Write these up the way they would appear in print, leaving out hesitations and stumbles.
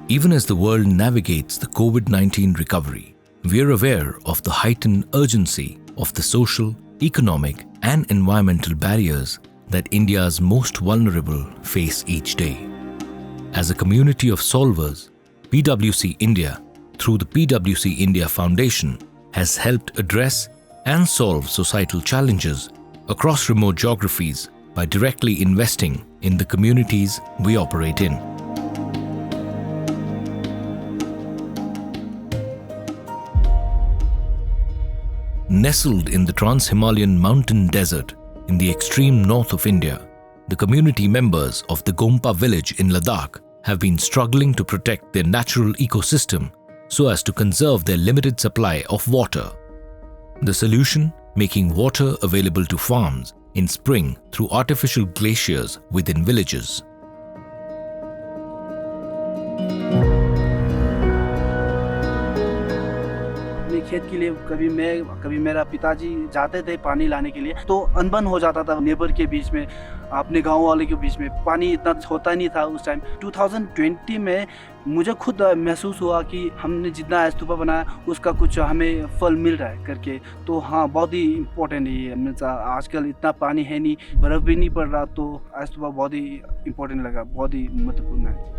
Even as the world navigates the COVID-19 recovery, we are aware of the heightened urgency of the social, economic, and environmental barriers that India's most vulnerable face each day. As a community of solvers, PwC India, through the PwC India Foundation, has helped address and solve societal challenges across remote geographies by directly investing in the communities we operate in. Nestled in the Trans-Himalayan mountain desert in the extreme north of India, the community members of the Gompa village in Ladakh have been struggling to protect their natural ecosystem so as to conserve their limited supply of water. The solution: making water available to farms in spring through artificial glaciers within villages. खेत के लिए कभी मैं कभी मेरा पिताजी जाते थे पानी लाने के लिए, तो अनबन हो जाता था नेबर के बीच में, अपने गांव वाले के बीच में। पानी इतना होता नहीं था उस टाइम। 2020 में मुझे खुद महसूस हुआ कि हमने जितना स्तूपा बनाया उसका कुछ हमें फल मिल रहा है करके। तो हाँ, बहुत ही इम्पोर्टेंट है ये। आजकल इतना पानी है नहीं, बर्फ़ भी नहीं पड़ रहा, तो स्तूपा बहुत ही इम्पोर्टेंट लगा, बहुत ही महत्वपूर्ण है।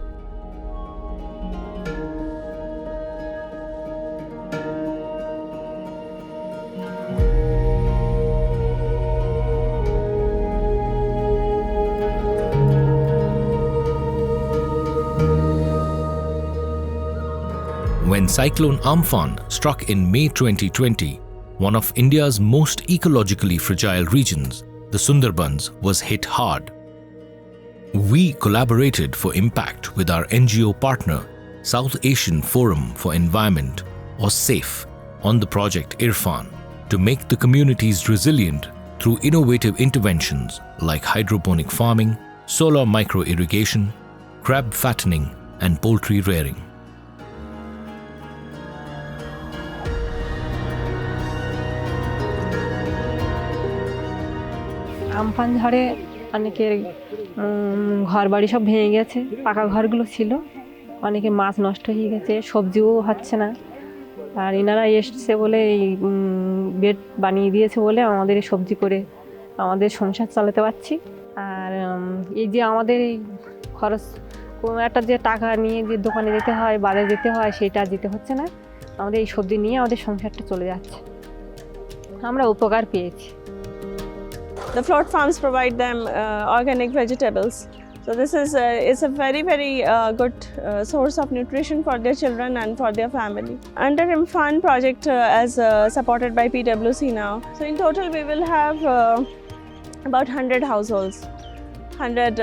When Cyclone Amphan struck in May 2020, one of India's most ecologically fragile regions, the Sundarbans, was hit hard. We collaborated for impact with our NGO partner, South Asian Forum for Environment, or SAFE, on the project Irfan, to make the communities resilient through innovative interventions like hydroponic farming, solar micro-irrigation, crab fattening, and poultry rearing. Amphan ঝড়ে অনেকের ঘর বাড়ি সব ভেঙে গেছে, পাকা ঘরগুলো ছিল, অনেকে মাছ নষ্ট হয়ে গেছে, সবজিও হচ্ছে না। আর এনারা এসছে বলে এই বেড বানিয়ে দিয়েছে বলে আমাদের এই সবজি করে আমাদের সংসার চালাতে পারছি। আর এই যে আমাদের এই খরচ, কোনো একটা যে টাকা নিয়ে যে দোকানে যেতে হয়, বাজারে যেতে হয়, সেটা যেতে হচ্ছে না। আমাদের এই সবজি নিয়ে আমাদের সংসারটা চলে যাচ্ছে, আমরা উপকার পেয়েছি। The float farms provide them organic vegetables. So this is it's a very good source of nutrition for their children and for their family. Under Irfan project as supported by PwC now. So in total we will have about 100 households, 100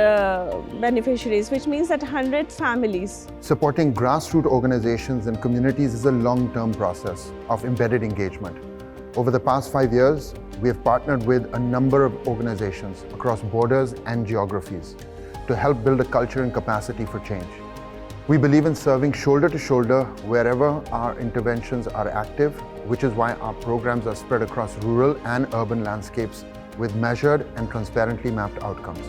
beneficiaries, which means that 100 families. Supporting grassroots organizations and communities is a long-term process of embedded engagement. Over the past 5 years, we have partnered with a number of organizations across borders and geographies to help build a culture and capacity for change. We believe in serving shoulder to shoulder wherever our interventions are active, which is why our programs are spread across rural and urban landscapes with measured and transparently mapped outcomes.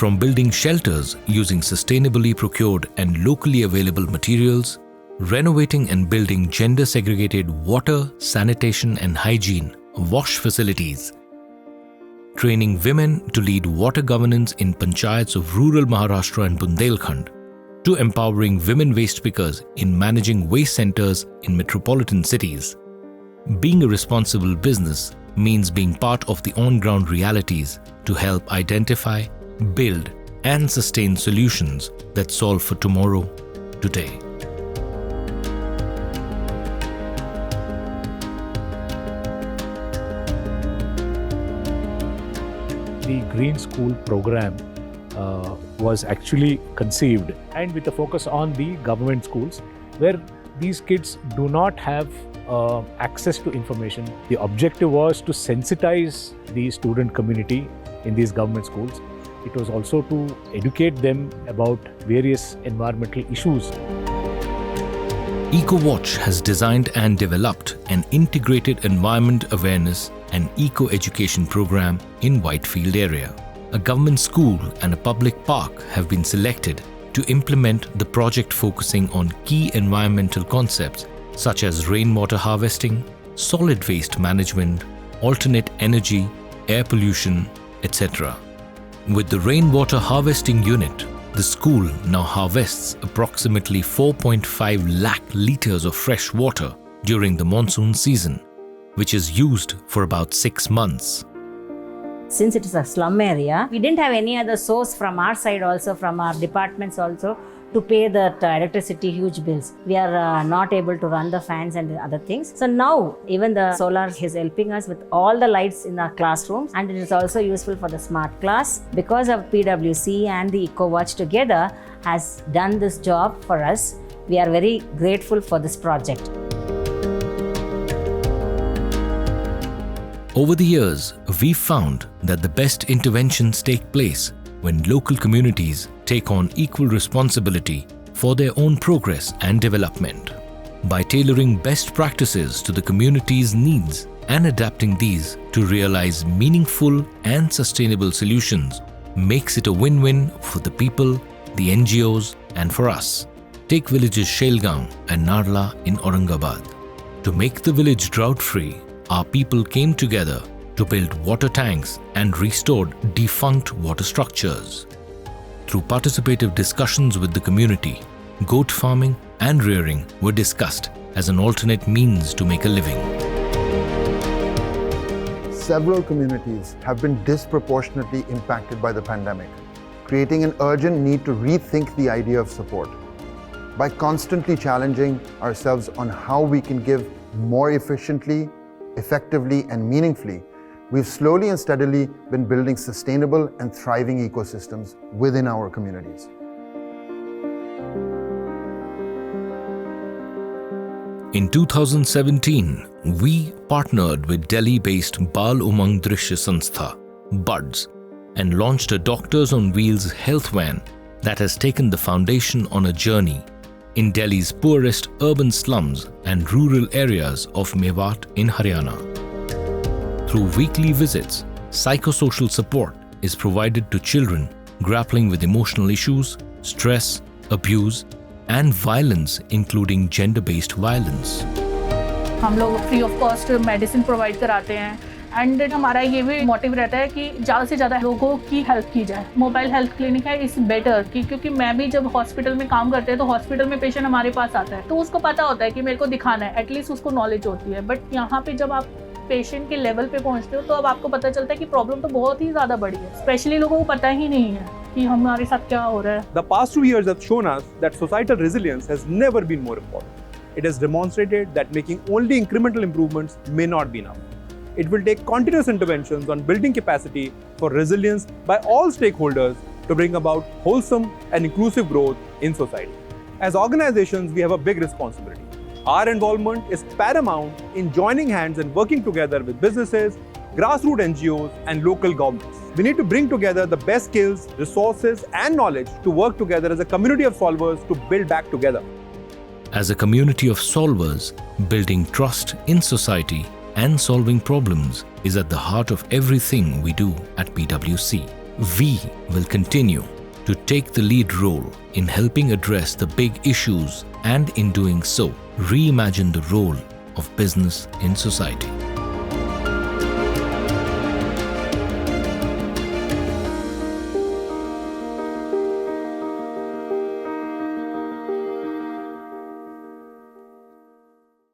From building shelters using sustainably procured and locally available materials, renovating and building gender-segregated water, sanitation and hygiene wash facilities, training women to lead water governance in panchayats of rural Maharashtra and Bundelkhand, to empowering women waste pickers in managing waste centers in metropolitan cities. Being a responsible business means being part of the on-ground realities to help identify, build and sustain solutions that solve for tomorrow, today. The Green School program was actually conceived and with a focus on the government schools where these kids do not have access to information. The objective was to sensitize the student community in these government schools. It was also to educate them about various environmental issues. EcoWatch has designed and developed an integrated environment awareness and eco-education program in Whitefield area. A government school and a public park have been selected to implement the project focusing on key environmental concepts such as rainwater harvesting, solid waste management, alternate energy, air pollution, etc. With the rainwater harvesting unit, the school now harvests approximately 4.5 lakh litres of fresh water during the monsoon season, which is used for about 6 months. Since it is a slum area, we didn't have any other source from our side also, from our departments also, to pay the electricity huge bills. We are not able to run the fans and other things. So now even the solar is helping us with all the lights in our classrooms, and it is also useful for the smart class. Because of PwC and the EcoWatch together has done this job for us, we are very grateful for this project. Over the years, we found that the best interventions take place when local communities take on equal responsibility for their own progress and development. By tailoring best practices to the community's needs and adapting these to realize meaningful and sustainable solutions makes it a win-win for the people, the NGOs, and for us. Take villages Shelgaon and Narla in Aurangabad. To make the village drought-free, our people came together to build water tanks and restored defunct water structures. Through participative discussions with the community, goat farming and rearing were discussed as an alternate means to make a living. Several communities have been disproportionately impacted by the pandemic, creating an urgent need to rethink the idea of support. By constantly challenging ourselves on how we can give more efficiently, effectively, and meaningfully, we've slowly and steadily been building sustainable and thriving ecosystems within our communities. In 2017, we partnered with Delhi-based Bal Umang Drishya Sanstha, BUDS, and launched a Doctors on Wheels health van that has taken the foundation on a journey in Delhi's poorest urban slums and rural areas of Mewat in Haryana. Through weekly visits, psychosocial support is provided to children grappling with emotional issues, stress, abuse, and violence, including gender-based violence. हम लोग free of cost medicine provide कराते हैं and हमारा ये भी motive रहता है कि ज़्यादा से ज़्यादा लोगों की हेल्प की जाए. मोबाइल हेल्थ क्लिनिक है इस बेटर क्योंकि मैं भी जब हॉस्पिटल में काम करते हैं तो हॉस्पिटल में पेशेंट हमारे पास आता है तो उसको पता होता है कि मेरे को दिखाना है, एटलीस्ट उसको नॉलेज होती है. बट यहाँ पे जब आप पेशेंट के लेवल पे पहुँचते हो तो अब आपको पता चलता है कि प्रॉब्लम तो बहुत ही ज़्यादा बड़ी है. स्पेशली लोगों को पता ही नहीं है कि हमारे साथ क्या हो रहा है. The past 2 years have shown us that societal resilience has never been more important. It has demonstrated that making only incremental improvements may not be enough. It will take continuous interventions on building capacity for resilience by all stakeholders to bring about wholesome and inclusive growth in society. As organizations, we have a big responsibility. Our involvement is paramount in joining hands and working together with businesses, grassroots NGOs, and local governments. We need to bring together the best skills, resources, and knowledge to work together as a community of solvers to build back together. As a community of solvers, building trust in society and solving problems is at the heart of everything we do at PwC. We will continue to take the lead role in helping address the big issues and in doing so, reimagine the role of business in society.